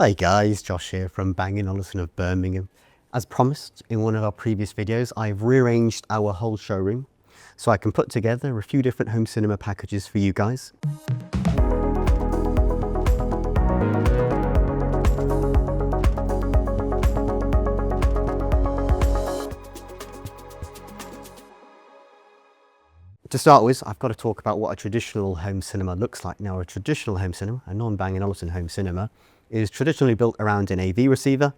Hi guys, Josh here from Bang Olufsen of Birmingham. As promised in one of our previous videos, I've rearranged our whole showroom so I can put together a few different home cinema packages for you guys. To start with, I've got to talk about what a traditional home cinema looks like. Now, a traditional home cinema, a non-Bang Olufsen home cinema, is traditionally built around an AV receiver,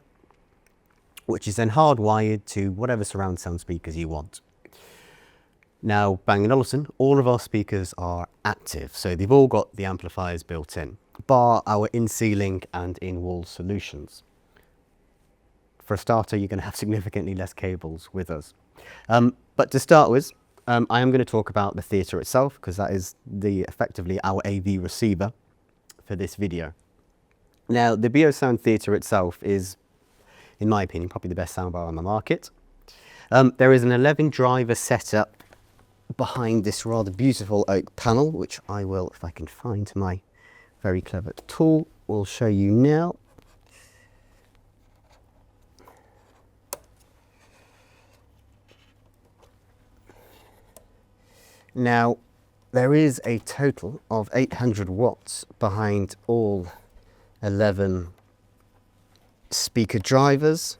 which is then hardwired to whatever surround sound speakers you want. Now, Bang & Olufsen, all of our speakers are active, so they've all got the amplifiers built in, bar our in-ceiling and in-wall solutions. For a starter, you're going to have significantly less cables with us. But to start with, I am going to talk about the theatre itself, because that is effectively our AV receiver for this video. Now, the Beovision Theatre itself is, in my opinion, probably the best soundbar on the market. There is an 11 driver setup behind this rather beautiful oak panel, which I will, if I can find my very clever tool, will show you now. Now, there is a total of 800 watts behind all 11 speaker drivers,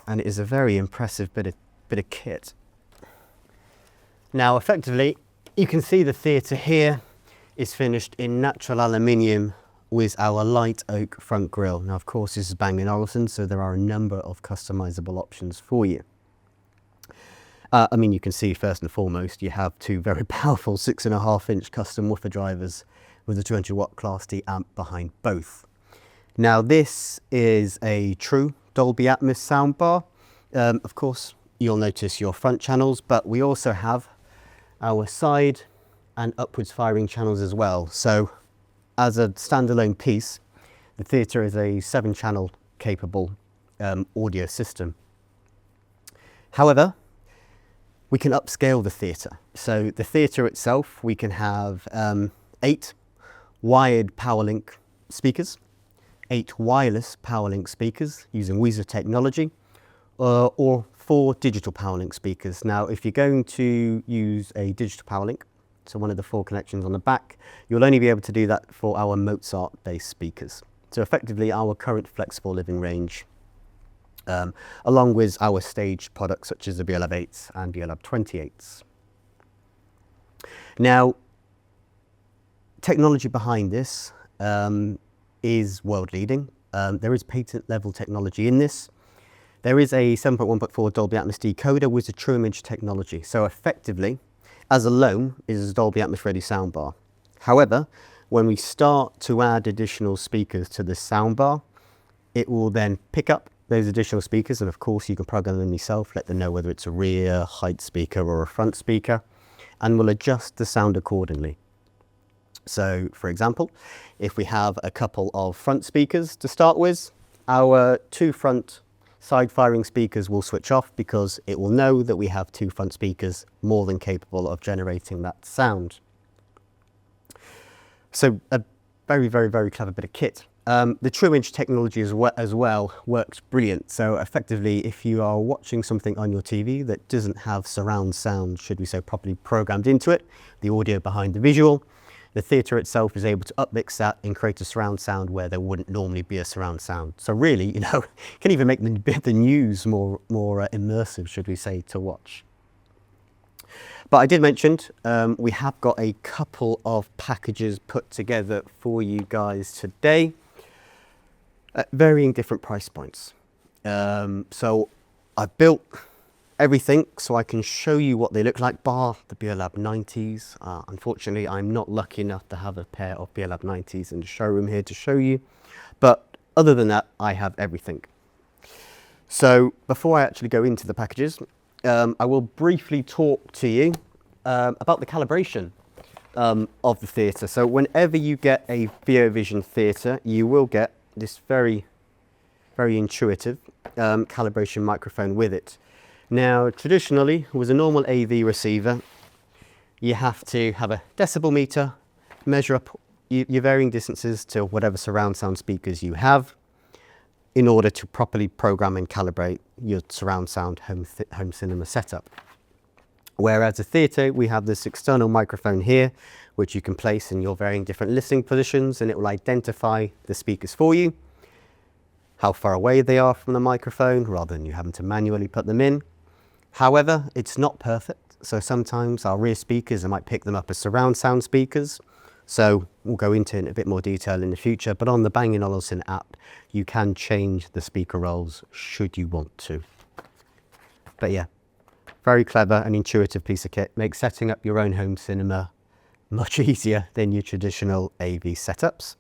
and it is a very impressive bit of kit. Now, effectively, you can see the theatre here is finished in natural aluminium with our light oak front grille. Now, of course, this is Bang & Olufsen, so there are a number of customizable options for you. You can see first and foremost, you have two very powerful 6.5-inch custom woofer drivers with a 200 watt Class D amp behind both. Now, this is a true Dolby Atmos soundbar. Of course, you'll notice your front channels, but we also have our side and upwards firing channels as well. So as a standalone piece, the theatre is a 7-channel capable audio system. However, we can upscale the theatre. So the theatre itself, we can have 8 wired PowerLink speakers, 8 wireless PowerLink speakers using Weezer technology, or 4 digital PowerLink speakers. Now, if you're going to use a digital PowerLink, so one of the 4 connections on the back, you'll only be able to do that for our Mozart-based speakers. So effectively, our current flexible living range, along with our staged products such as the Beolab 8s and Beolab 28s. Now, technology behind this is world leading. There is patent level technology in this. There is a 7.1.4 Dolby Atmos decoder with a true image technology. So effectively, as alone, is a Dolby Atmos ready soundbar. However, when we start to add additional speakers to the soundbar, it will then pick up those additional speakers, and of course you can program them yourself, let them know whether it's a rear, height speaker or a front speaker, and will adjust the sound accordingly. So, for example, if we have a couple of front speakers to start with, our 2 front side firing speakers will switch off because it will know that we have 2 front speakers more than capable of generating that sound. So a very, very, very clever bit of kit. The true image technology as well works brilliant. So effectively, if you are watching something on your TV that doesn't have surround sound, should we say, properly programmed into it, the audio behind the visual, the theatre itself is able to upmix that and create a surround sound where there wouldn't normally be a surround sound. So really, you know, can even make the news more immersive, should we say, to watch. But I did mention we have got a couple of packages put together for you guys today at varying different price points. So I've built everything so I can show you what they look like, bar the Beolab 90s. Unfortunately, I'm not lucky enough to have a pair of Beolab 90s in the showroom here to show you. But other than that, I have everything. So before I actually go into the packages, I will briefly talk to you about the calibration of the theatre. So whenever you get a Beovision Theatre, you will get this very, very intuitive calibration microphone with it. Now, traditionally, with a normal AV receiver, you have to have a decibel meter, measure up your varying distances to whatever surround sound speakers you have in order to properly program and calibrate your surround sound home cinema setup. Whereas a theatre, we have this external microphone here, which you can place in your varying different listening positions, and it will identify the speakers for you, how far away they are from the microphone, rather than you having to manually put them in. However, it's not perfect, so sometimes our rear speakers, I might pick them up as surround sound speakers. So we'll go into it in a bit more detail in the future, but on the Bang Olufsen app, you can change the speaker roles should you want to. But yeah, very clever and intuitive piece of kit. Makes setting up your own home cinema much easier than your traditional AV setups.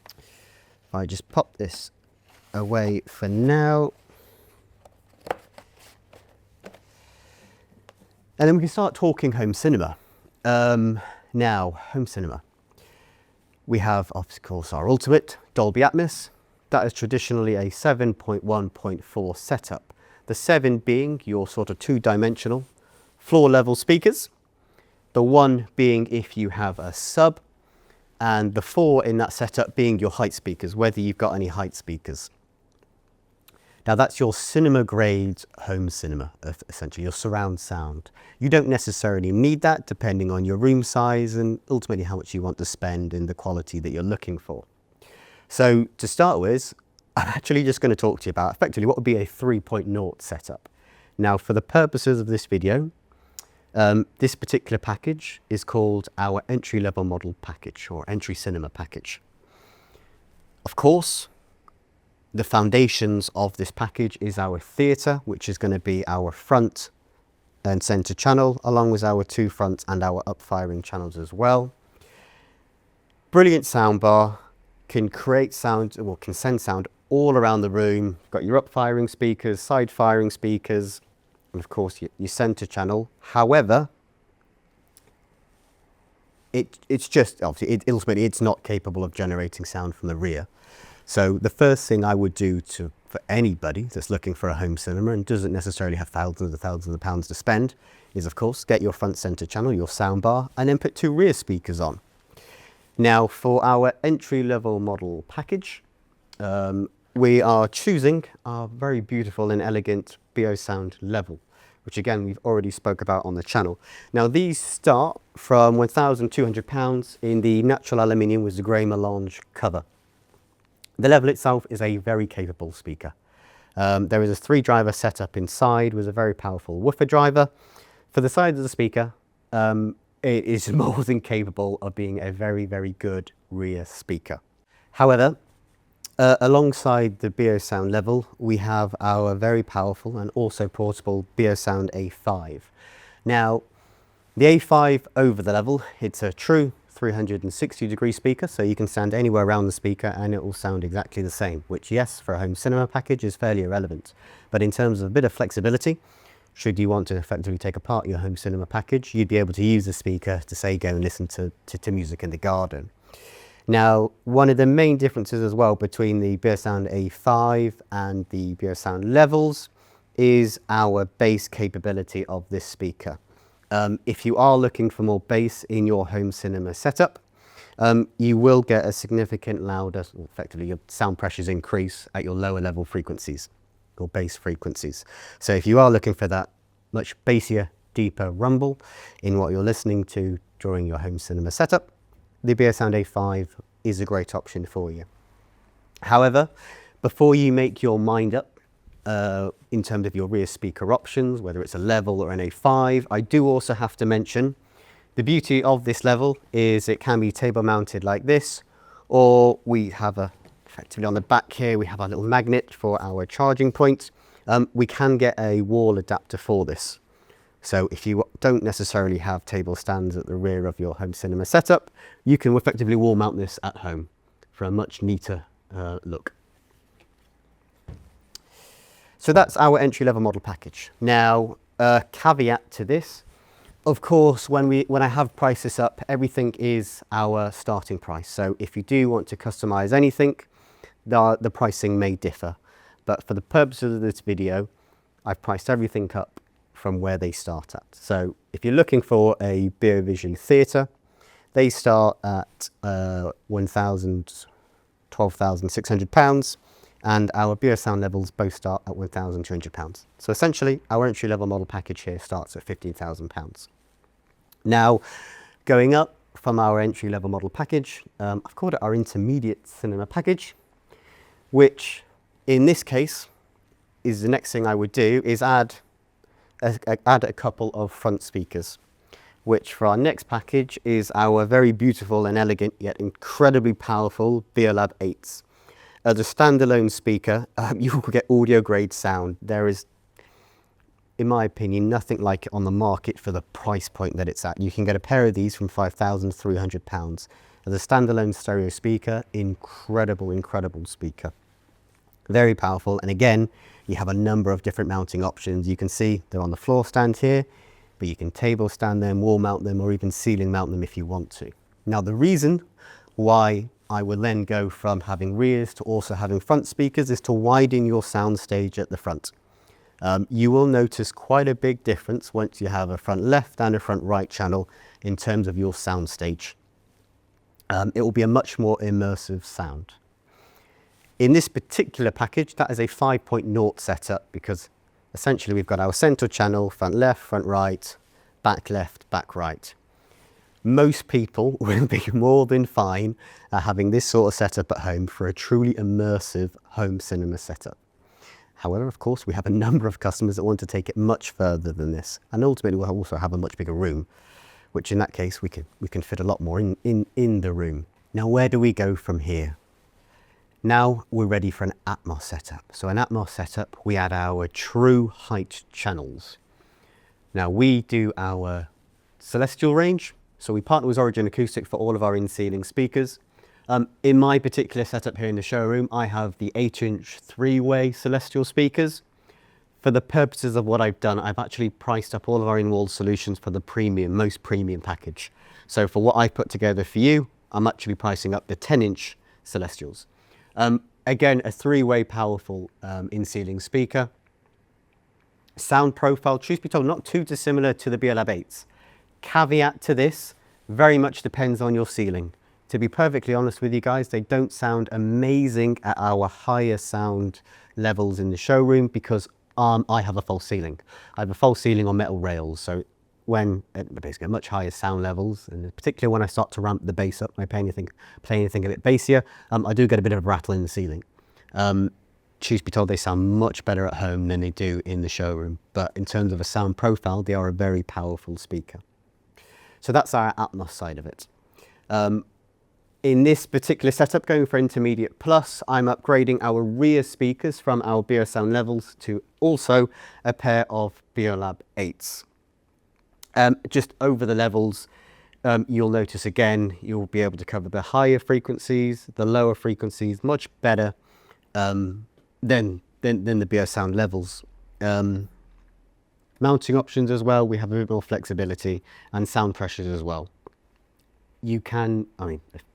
If I just pop this away for now. And then we can start talking home cinema. Now, home cinema. We have, of course, our ultimate Dolby Atmos. That is traditionally a 7.1.4 setup. The 7 being your sort of two-dimensional floor level speakers. The 1 being if you have a sub, and the 4 in that setup being your height speakers, whether you've got any height speakers. Now that's your cinema grade home cinema, essentially your surround sound. You don't necessarily need that depending on your room size and ultimately how much you want to spend and the quality that you're looking for. So to start with, I'm actually just going to talk to you about effectively what would be a 3.0 setup. Now for the purposes of this video, this particular package is called our entry-level model package or entry cinema package. Of course, the foundations of this package is our theatre, which is going to be our front and centre channel, along with our 2 front and our up-firing channels as well. Brilliant soundbar, can create sound, or can send sound all around the room. You've got your up-firing speakers, side-firing speakers, and of course your centre channel. However, it's just, obviously, ultimately it's not capable of generating sound from the rear. So the first thing I would do for anybody that's looking for a home cinema and doesn't necessarily have thousands of pounds to spend is, of course, get your front centre channel, your soundbar, and then put 2 rear speakers on. Now for our entry-level model package, we are choosing our very beautiful and elegant Beosound level, which again we've already spoke about on the channel. Now these start from £1,200 in the natural aluminium with the grey melange cover. The level itself is a very capable speaker. There is a 3-driver setup inside with a very powerful woofer driver. For the size of the speaker, it is more than capable of being a very, very good rear speaker. However, alongside the Beosound level, we have our very powerful and also portable Beosound A5. Now, the A5 over the level, it's a true 360-degree speaker, so you can stand anywhere around the speaker and it will sound exactly the same, which, yes, for a home cinema package is fairly irrelevant. But in terms of a bit of flexibility, should you want to effectively take apart your home cinema package, you'd be able to use the speaker to, say, go and listen to music in the garden. Now, one of the main differences as well between the Beosound A5 and the Beosound levels is our bass capability of this speaker. If you are looking for more bass in your home cinema setup, you will get a significant louder, effectively your sound pressures increase at your lower level frequencies, your bass frequencies. So if you are looking for that much bassier, deeper rumble in what you're listening to during your home cinema setup, the Beosound A5 is a great option for you. However, before you make your mind up in terms of your rear speaker options, whether it's a level or an A5, I do also have to mention the beauty of this level is it can be table mounted like this, or we have effectively on the back here, we have our little magnet for our charging point. We can get a wall adapter for this. So if you don't necessarily have table stands at the rear of your home cinema setup, you can effectively wall mount this at home for a much neater look. So that's our entry-level model package. Now, a caveat to this, of course, when I have priced this up, everything is our starting price. So if you do want to customize anything, the pricing may differ. But for the purposes of this video, I've priced everything up from where they start at. So if you're looking for a Beovision Theatre, They start at £12,600, and our Beosound levels both start at £1,200. So essentially, our entry-level model package here starts at £15,000. Now, going up from our entry-level model package, I've called it our intermediate cinema package, which in this case is the next thing I would do is add a couple of front speakers, which for our next package is our very beautiful and elegant yet incredibly powerful Beolab 8s. As a standalone speaker, you will get audio grade sound. There is, in my opinion, nothing like it on the market for the price point that it's at. You can get a pair of these from £5,300. As a standalone stereo speaker, incredible, incredible speaker. Very powerful, and again, you have a number of different mounting options. You can see they're on the floor stand here, but you can table stand them, wall mount them, or even ceiling mount them if you want to. Now, the reason why I will then go from having rears to also having front speakers is to widen your sound stage at the front. You will notice quite a big difference once you have a front left and a front right channel in terms of your sound stage. It will be a much more immersive sound. In this particular package, that is a 5.0 setup because essentially we've got our center channel, front left, front right, back left, back right. Most people will be more than fine at having this sort of setup at home for a truly immersive home cinema setup. However, of course, we have a number of customers that want to take it much further than this, and ultimately we'll also have a much bigger room, which in that case we can fit a lot more in the room. Now, where do we go from here? Now we're ready for an Atmos setup. So an Atmos setup, we add our true height channels. Now we do our celestial range. So we partner with Origin Acoustic for all of our in-ceiling speakers. In my particular setup here in the showroom, I have the 8-inch 3-way celestial speakers. For the purposes of what I've done, I've actually priced up all of our in-wall solutions for the premium, most premium package. So for what I've put together for you, I'm actually pricing up the 10-inch celestials. Again, a 3-way powerful in-ceiling speaker. Sound profile, truth be told, not too dissimilar to the Beolab 8s. Caveat to this, very much depends on your ceiling. To be perfectly honest with you guys, they don't sound amazing at our higher sound levels in the showroom because I have a false ceiling. I have a false ceiling on metal rails, so when basically at much higher sound levels, and particularly when I start to ramp the bass up, I play anything a bit bassier, I do get a bit of a rattle in the ceiling. Truth be told, they sound much better at home than they do in the showroom, but in terms of a sound profile, they are a very powerful speaker. So that's our Atmos side of it. In this particular setup, going for Intermediate Plus, I'm upgrading our rear speakers from our Beosound levels to also a pair of Beolab 8s. Just over the levels, you'll notice again, you'll be able to cover the higher frequencies, the lower frequencies, much better than the Beosound levels. Mounting options as well, we have a bit more flexibility, and sound pressures as well. You can,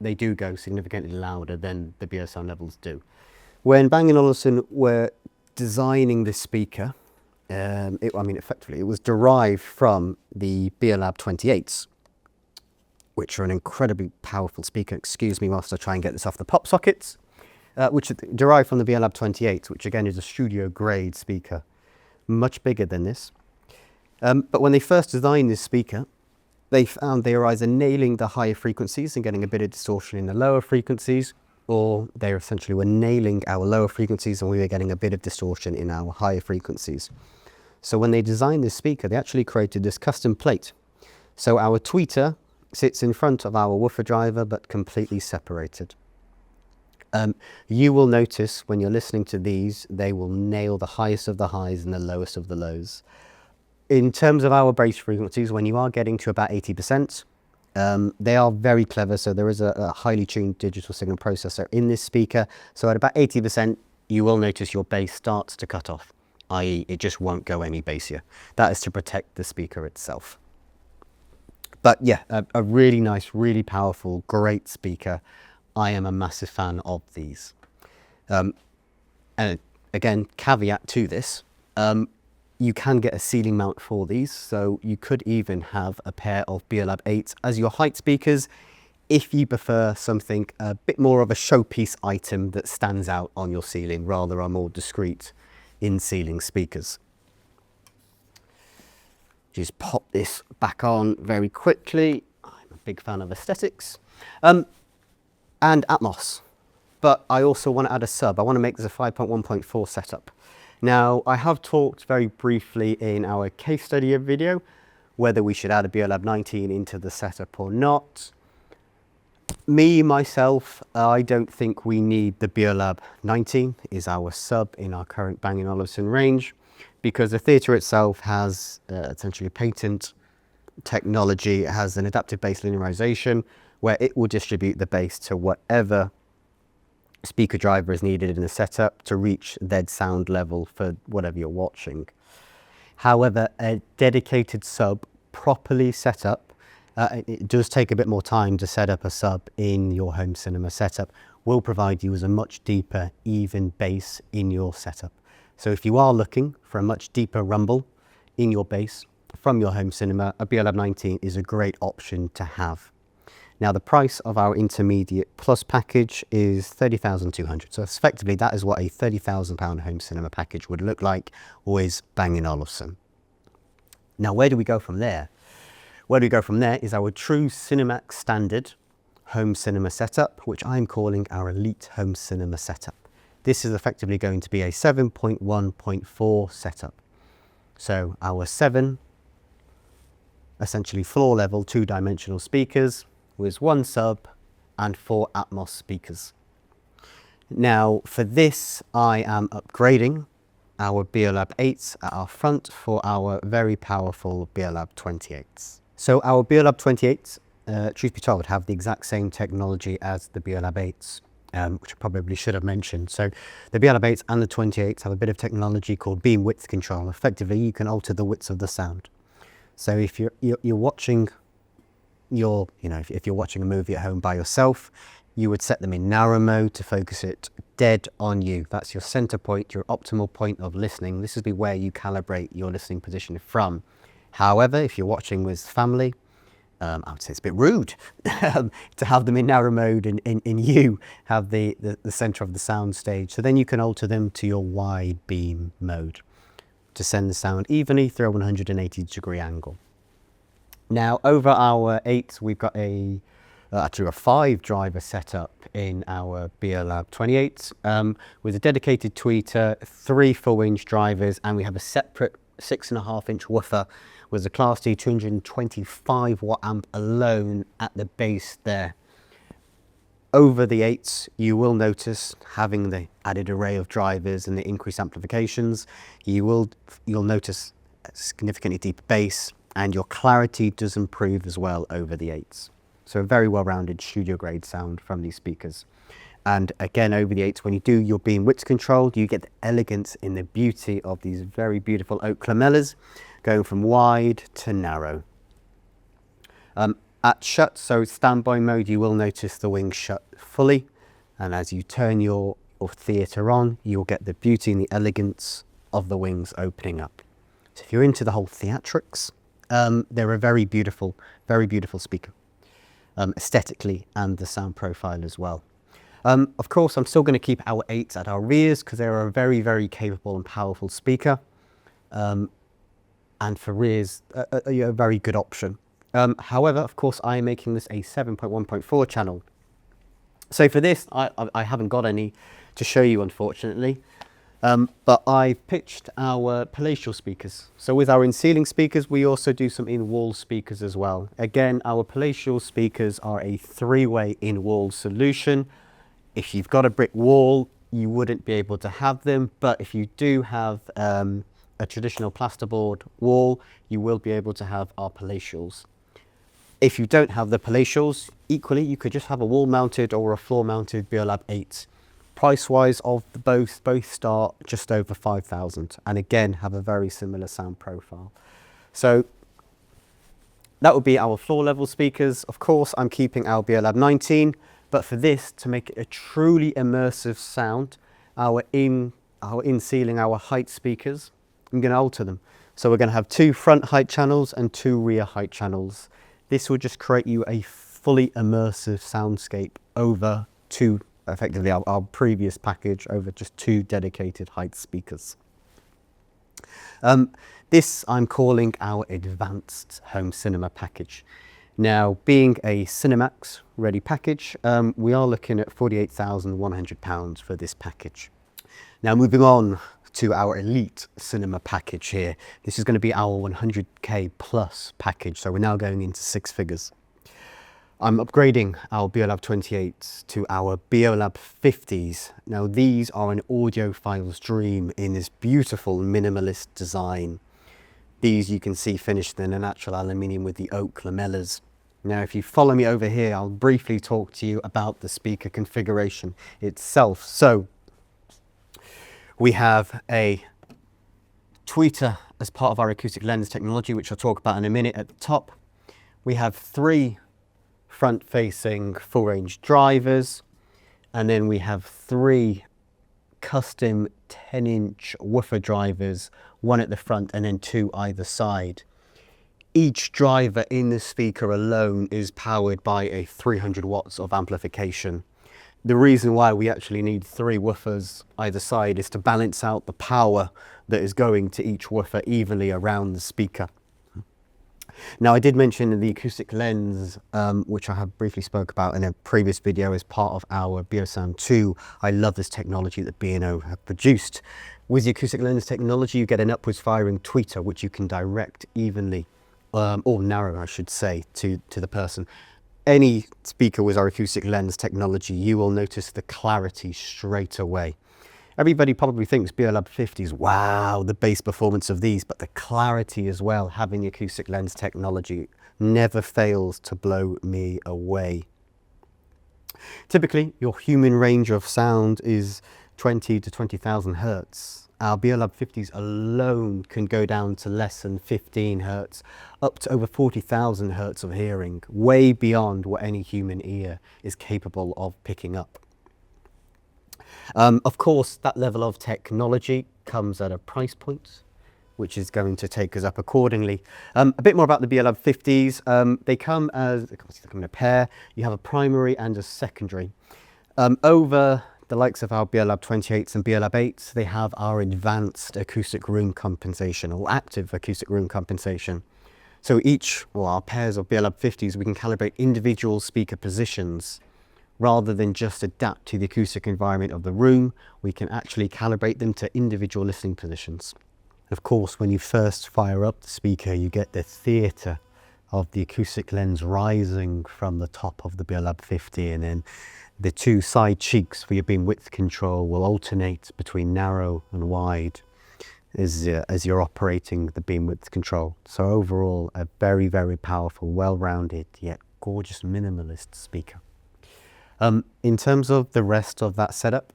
they do go significantly louder than the Beosound levels do. When Bang Olufsen were designing this speaker, effectively, it was derived from the Beolab 28s, which are an incredibly powerful speaker. Excuse me whilst I try and get this off the pop sockets, which are derived from the Beolab 28s, which again is a studio grade speaker, much bigger than this. But when they first designed this speaker, they found they were either nailing the higher frequencies and getting a bit of distortion in the lower frequencies, or they essentially were nailing our lower frequencies and we were getting a bit of distortion in our higher frequencies. So when they designed this speaker, they actually created this custom plate. So our tweeter sits in front of our woofer driver, but completely separated. You will notice when you're listening to these, they will nail the highest of the highs and the lowest of the lows. In terms of our bass frequencies, when you are getting to about 80%, they are very clever. So there is a highly tuned digital signal processor in this speaker. So at about 80%, you will notice your bass starts to cut off, i.e. it just won't go any bassier. That is to protect the speaker itself. But yeah, a really nice, really powerful, great speaker. I am a massive fan of these. And again, caveat to this, You can get a ceiling mount for these, so you could even have a pair of Beolab 8s as your height speakers if you prefer something a bit more of a showpiece item that stands out on your ceiling rather than more discreet in-ceiling speakers. Just pop this back on very quickly. I'm a big fan of aesthetics. And Atmos, but I also want to add a sub. I want to make this a 5.1.4 setup. Now, I have talked very briefly in our case study video whether we should add a Beolab 19 into the setup or not. Myself, I don't think we need the Beolab 19 is our sub in our current Bang Olufsen range, because the theatre itself has essentially patent technology. It has an adaptive bass linearization where it will distribute the bass to whatever speaker driver is needed in the setup to reach that sound level for whatever you're watching. However, a dedicated sub properly set up, it does take a bit more time to set up a sub in your home cinema setup, will provide you with a much deeper, even bass in your setup. So if you are looking for a much deeper rumble in your bass from your home cinema, a Beolab 19 is a great option to have. Now, the price of our intermediate plus package is 30,200. So effectively, that is what a £30,000 home cinema package would look like, always Bang Olufsen. Now, where do we go from there? Where we go from there is our true Cinemax standard home cinema setup, which I'm calling our Elite Home Cinema setup. This is effectively going to be a 7.1.4 setup. So our 7 essentially floor level 2-dimensional speakers with 1 sub and 4 Atmos speakers. Now for this, I am upgrading our Beolab 8s at our front for our very powerful Beolab 28s. So our Beolab 28s, truth be told, have the exact same technology as the Beolab 8s, which I probably should have mentioned. So the Beolab 8s and the 28s have a bit of technology called beam width control. Effectively, you can alter the width of the sound. So if you're watching if you're watching a movie at home by yourself, you would set them in narrow mode to focus it dead on you. That's your center point, your optimal point of listening. This is where you calibrate your listening position from. However, if you're watching with family, I would say it's a bit rude to have them in narrow mode and you have the center of the sound stage. So then you can alter them to your wide beam mode to send the sound evenly through a 180-degree angle. Now over our 8s, we've got actually a 5-driver setup in our Beolab 28s with a dedicated tweeter, 3 4-inch drivers, and we have a separate 6.5-inch woofer with a Class D 225 watt amp alone at the base there. Over the 8s, you will notice, having the added array of drivers and the increased amplifications, you'll notice a significantly deeper bass, and your clarity does improve as well over the 8s. So a very well-rounded studio grade sound from these speakers. And again, over the 8s, when you do your beam width control, you get the elegance in the beauty of these very beautiful oak lamellas going from wide to narrow. At shut, so standby mode, you will notice the wings shut fully. And as you turn your theatre on, you'll get the beauty and the elegance of the wings opening up. So if you're into the whole theatrics, they're a very beautiful speaker, aesthetically and the sound profile as well. Of course, I'm still going to keep our 8s at our rears because they're a very, very capable and powerful speaker. And for rears, a very good option. However, of course, I am making this a 7.1.4 channel. So for this, I haven't got any to show you, unfortunately. But I pitched our palatial speakers. So with our in-ceiling speakers, we also do some in-wall speakers as well. Again, our palatial speakers are a 3-way in-wall solution. If you've got a brick wall, you wouldn't be able to have them. But if you do have a traditional plasterboard wall, you will be able to have our palatials. If you don't have the palatials, equally, you could just have a wall-mounted or a floor-mounted Beolab 8. Price-wise of both start just over 5,000 and again have a very similar sound profile. So that would be our floor level speakers. Of course, I'm keeping our Beolab 19, but for this, to make it a truly immersive sound, our in-ceiling, our height speakers I'm going to alter them. So we're going to have 2 front height channels and 2 rear height channels. This will just create you a fully immersive soundscape over 2, effectively our previous package, over just 2 dedicated height speakers. This I'm calling our advanced home cinema package. Now, being a Cinemax ready package, we are looking at £48,100 for this package. Now, moving on to our elite cinema package here. This is going to be our 100k plus package, so we're now going into 6 figures. I'm upgrading our Beolab 28s to our Beolab 50s. Now, these are an audiophile's dream in this beautiful minimalist design. These you can see finished in a natural aluminium with the oak lamellas. Now, if you follow me over here, I'll briefly talk to you about the speaker configuration itself. So, we have a tweeter as part of our acoustic lens technology, which I'll talk about in a minute at the top. We have 3 front-facing full-range drivers, and then we have 3 custom 10-inch woofer drivers, 1 at the front and then 2 either side. Each driver in the speaker alone is powered by a 300 watts of amplification. The reason why we actually need 3 woofers either side is to balance out the power that is going to each woofer evenly around the speaker. Now, I did mention the acoustic lens, which I have briefly spoke about in a previous video as part of our Beosound 2. I love this technology that B&O have produced. With the acoustic lens technology, you get an upwards firing tweeter, which you can direct evenly, or narrow, I should say, to the person. Any speaker with our acoustic lens technology, you will notice the clarity straight away. Everybody probably thinks Beolab 50s, wow, the bass performance of these, but the clarity as well, having the acoustic lens technology never fails to blow me away. Typically, your human range of sound is 20 to 20,000 hertz. Our Beolab 50s alone can go down to less than 15 hertz, up to over 40,000 hertz of hearing, way beyond what any human ear is capable of picking up. Of course, that level of technology comes at a price point, which is going to take us up accordingly. A bit more about the Beolab 50s. They come in a pair. You have a primary and a secondary. Over the likes of our Beolab 28s and Beolab 8s, they have our advanced acoustic room compensation, or active acoustic room compensation. So our pairs of Beolab 50s, we can calibrate individual speaker positions. Rather than just adapt to the acoustic environment of the room, we can actually calibrate them to individual listening positions. Of course, when you first fire up the speaker, you get the theatre of the acoustic lens rising from the top of the Beolab 50, and then the 2 side cheeks for your beam width control will alternate between narrow and wide as you're operating the beam width control. So overall, a very, very powerful, well-rounded, yet gorgeous minimalist speaker. In terms of the rest of that setup,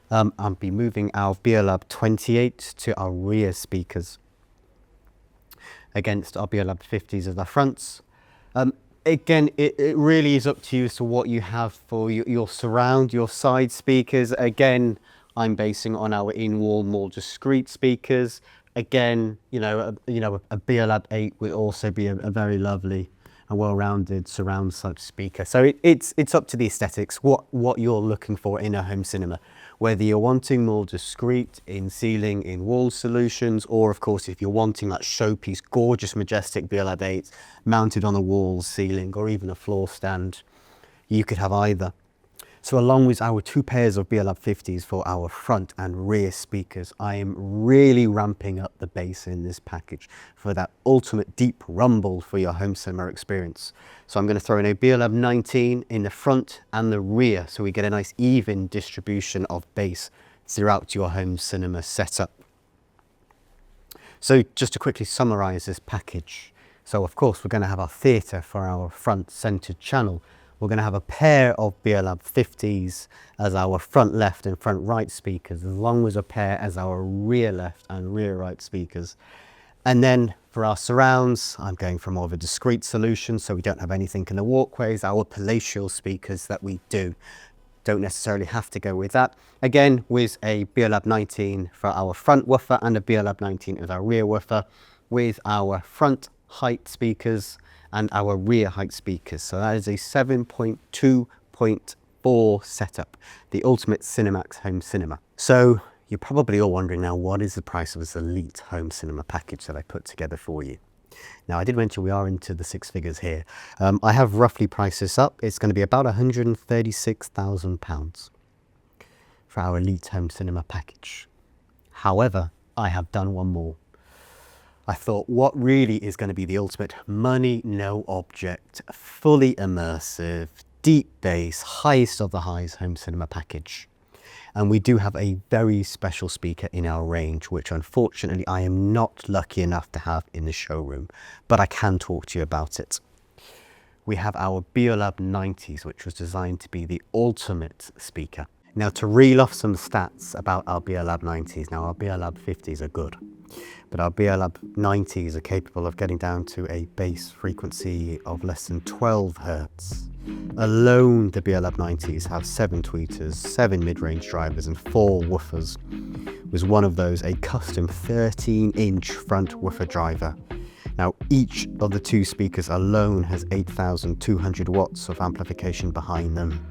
I'll be moving our Beolab 28 to our rear speakers against our Beolab 50s as our fronts. Again, it really is up to you as to what you have for your surround, your side speakers. Again, I'm basing on our in-wall, more discreet speakers. Again, a Beolab 8 would also be a very lovely and well-rounded surround type speaker. So it's up to the aesthetics, what you're looking for in a home cinema. Whether you're wanting more discreet in ceiling, in wall solutions, or of course if you're wanting that showpiece, gorgeous, majestic Beolab 8 mounted on a wall, ceiling, or even a floor stand, you could have either. So along with our 2 pairs of Beolab 50s for our front and rear speakers, I am really ramping up the bass in this package for that ultimate deep rumble for your home cinema experience. So I'm going to throw in a Beolab 19 in the front and the rear, so we get a nice even distribution of bass throughout your home cinema setup. So just to quickly summarize this package. So of course we're going to have our theatre for our front centered channel. We're going to have a pair of Beolab 50s as our front left and front right speakers, as long as a pair as our rear left and rear right speakers. And then for our surrounds, I'm going for more of a discreet solution, so we don't have anything in the walkways, our palatial speakers that we do. don't necessarily have to go with that. Again, with a Beolab 19 for our front woofer and a Beolab 19 as our rear woofer, with our front height speakers and our rear height speakers. So that is a 7.2.4 setup, the ultimate Cinemax home cinema. So you're probably all wondering now, what is the price of this elite home cinema package that I put together for you? Now, I did mention we are into the six figures here. I have roughly priced this up. It's going to be about £136,000 for our elite home cinema package. However, I have done one more. I thought, what really is going to be the ultimate money, no object, fully immersive, deep bass, highest of the highs home cinema package. And we do have a very special speaker in our range, which unfortunately I am not lucky enough to have in the showroom, but I can talk to you about it. We have our Beolab 90s, which was designed to be the ultimate speaker. Now, to reel off some stats about our Beolab 90s, now our Beolab 50s are good, but our Beolab 90s are capable of getting down to a bass frequency of less than 12 hertz. Alone, the Beolab 90s have 7 tweeters, 7 mid-range drivers and 4 woofers, with one of those a custom 13-inch front woofer driver. Now, each of the 2 speakers alone has 8,200 watts of amplification behind them.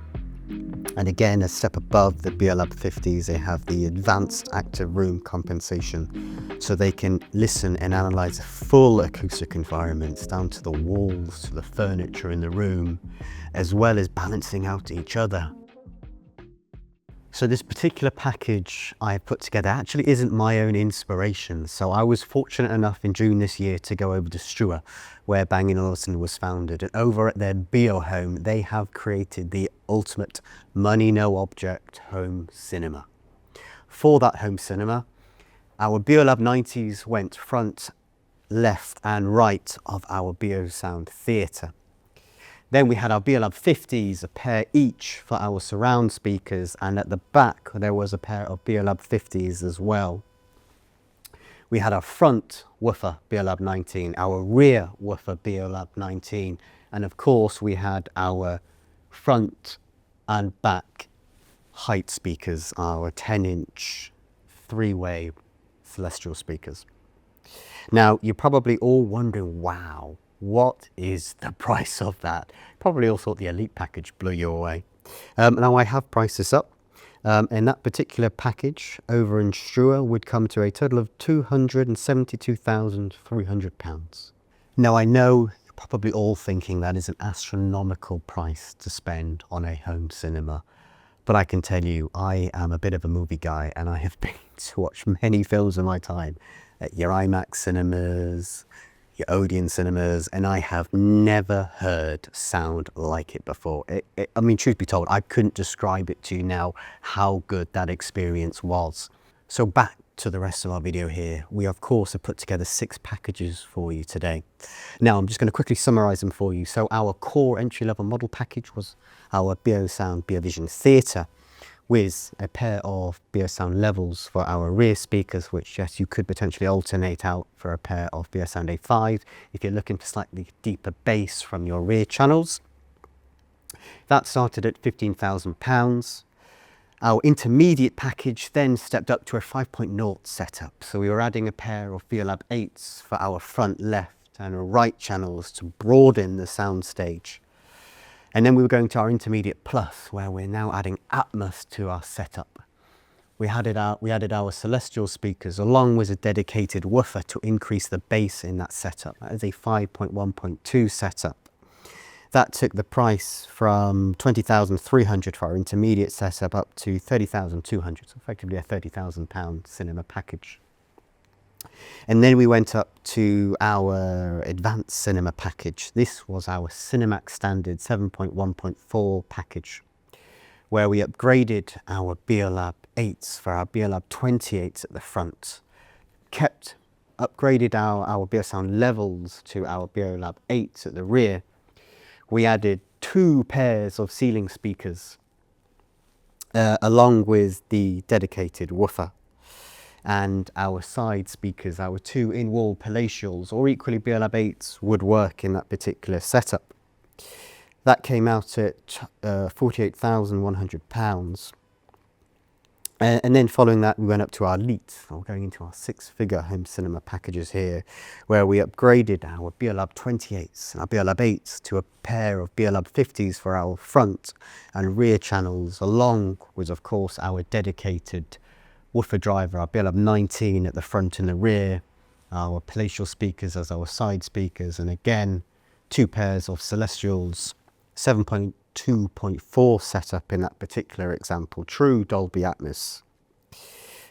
And again, a step above the Beolab 50s, they have the advanced active room compensation, so they can listen and analyze full acoustic environments down to the walls, to the furniture in the room, as well as balancing out each other. So this particular package I put together actually isn't my own inspiration. So I was fortunate enough in June this year to go over to Struer, where Bang Olufsen was founded. And over at their Beo home, they have created the ultimate money no object home cinema. For that home cinema, our Beolab 90s went front, left and right of our Beovision Theatre. Then we had our Beolab 50s, a pair each for our surround speakers, and at the back there was a pair of Beolab 50s as well. We had our front woofer Beolab 19, our rear woofer Beolab 19, and of course we had our front and back height speakers, our 10-inch 3-way celestial speakers. Now, you're probably all wondering, wow, what is the price of that? Probably all thought the elite package blew you away. Now I have priced this up, and that particular package over in Struer would come to a total of £272,300. Now I know you're probably all thinking that is an astronomical price to spend on a home cinema, but I can tell you I am a bit of a movie guy, and I have been to watch many films in my time at your IMAX cinemas, your Odeon cinemas, and I have never heard sound like it before. I mean, truth be told, I couldn't describe it to you now how good that experience was. So back to the rest of our video here. We of course have put together 6 packages for you today. Now I'm just going to quickly summarize them for you. So our core entry-level model package was our Beovision Theatre, with a pair of Beosound levels for our rear speakers, which yes, you could potentially alternate out for a pair of Beosound A5 if you're looking for slightly deeper bass from your rear channels. That started at £15,000. Our intermediate package then stepped up to a 5.0 setup. So we were adding a pair of Beolab 8s for our front left and right channels to broaden the sound stage. And then we were going to our intermediate plus, where we're now adding Atmos to our setup. We added our celestial speakers along with a dedicated woofer to increase the bass in that setup. That is a 5.1.2 setup. That took the price from £20,300 for our intermediate setup up to £30,200, so effectively a £30,000 cinema package. And then we went up to our advanced cinema package. This was our Cinemax standard 7.1.4 package, where we upgraded our Beolab 8s for our Beolab 28s at the front, upgraded our Beosound levels to our Beolab 8s at the rear. We added 2 pairs of ceiling speakers along with the dedicated woofer. And our side speakers, our 2 in-wall palatials, or equally Beolab 8s, would work in that particular setup. That came out at £48,100. And then following that, we went up to our elite, or going into our 6-figure home cinema packages here, where we upgraded our Beolab 28s and our Beolab 8s to a pair of Beolab 50s for our front and rear channels, along with, of course, our dedicated woofer driver, our Beolab 19 at the front and the rear, our palatial speakers as our side speakers, and again, 2 pairs of Celestials, 7.2.4 setup in that particular example, true Dolby Atmos.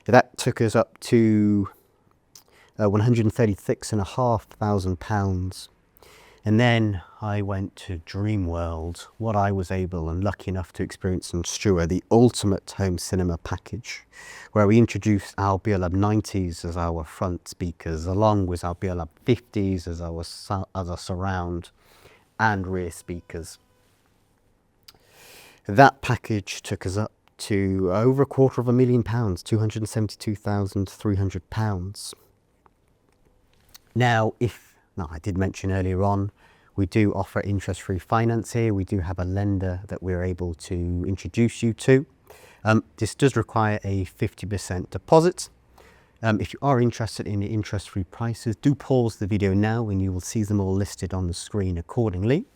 That took us up to £136,500. And then I went to Dreamworld, what I was able and lucky enough to experience in Struer, the ultimate home cinema package, where we introduced our Beolab 90s as our front speakers, along with our Beolab 50s as our surround and rear speakers. That package took us up to over £250,000, £272,300. Now, I did mention earlier on, we do offer interest-free finance here. We do have a lender that we're able to introduce you to. This does require a 50% deposit. If you are interested in the interest-free prices, do pause the video now and you will see them all listed on the screen accordingly.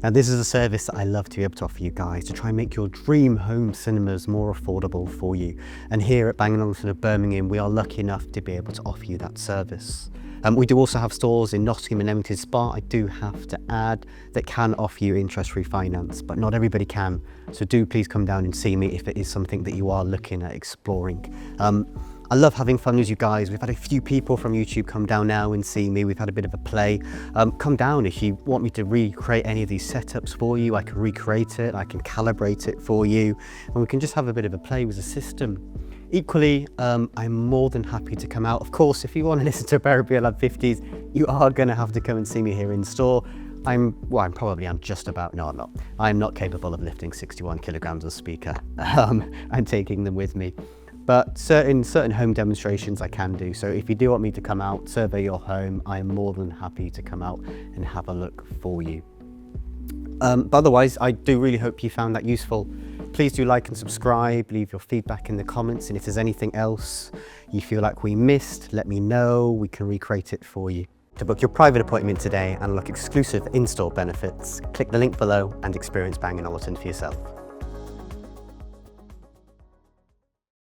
Now, this is a service that I love to be able to offer you guys to try and make your dream home cinemas more affordable for you. And here at Bang Olufsen of Birmingham, we are lucky enough to be able to offer you that service. We do also have stores in Nottingham and Leamington Spa, I do have to add, that can offer you interest-free finance, but not everybody can. So do please come down and see me if it is something that you are looking at exploring. I love having fun with you guys. We've had a few people from YouTube come down now and see me. We've had a bit of a play. Come down if you want me to recreate any of these setups for you. I can recreate it, I can calibrate it for you, and we can just have a bit of a play with the system. Equally, I'm more than happy to come out. Of course, if you want to listen to a pair of Beolab 50s, you are going to have to come and see me here in store. I'm just about, no, I'm not. I'm not capable of lifting 61 kilograms of speaker and taking them with me. But certain home demonstrations I can do. So if you do want me to come out, survey your home, I am more than happy to come out and have a look for you. But otherwise, I do really hope you found that useful. Please do like and subscribe, leave your feedback in the comments, and if there's anything else you feel like we missed, let me know, we can recreate it for you. To book your private appointment today and unlock exclusive in-store benefits, click the link below and experience Bang & Olufsen for yourself.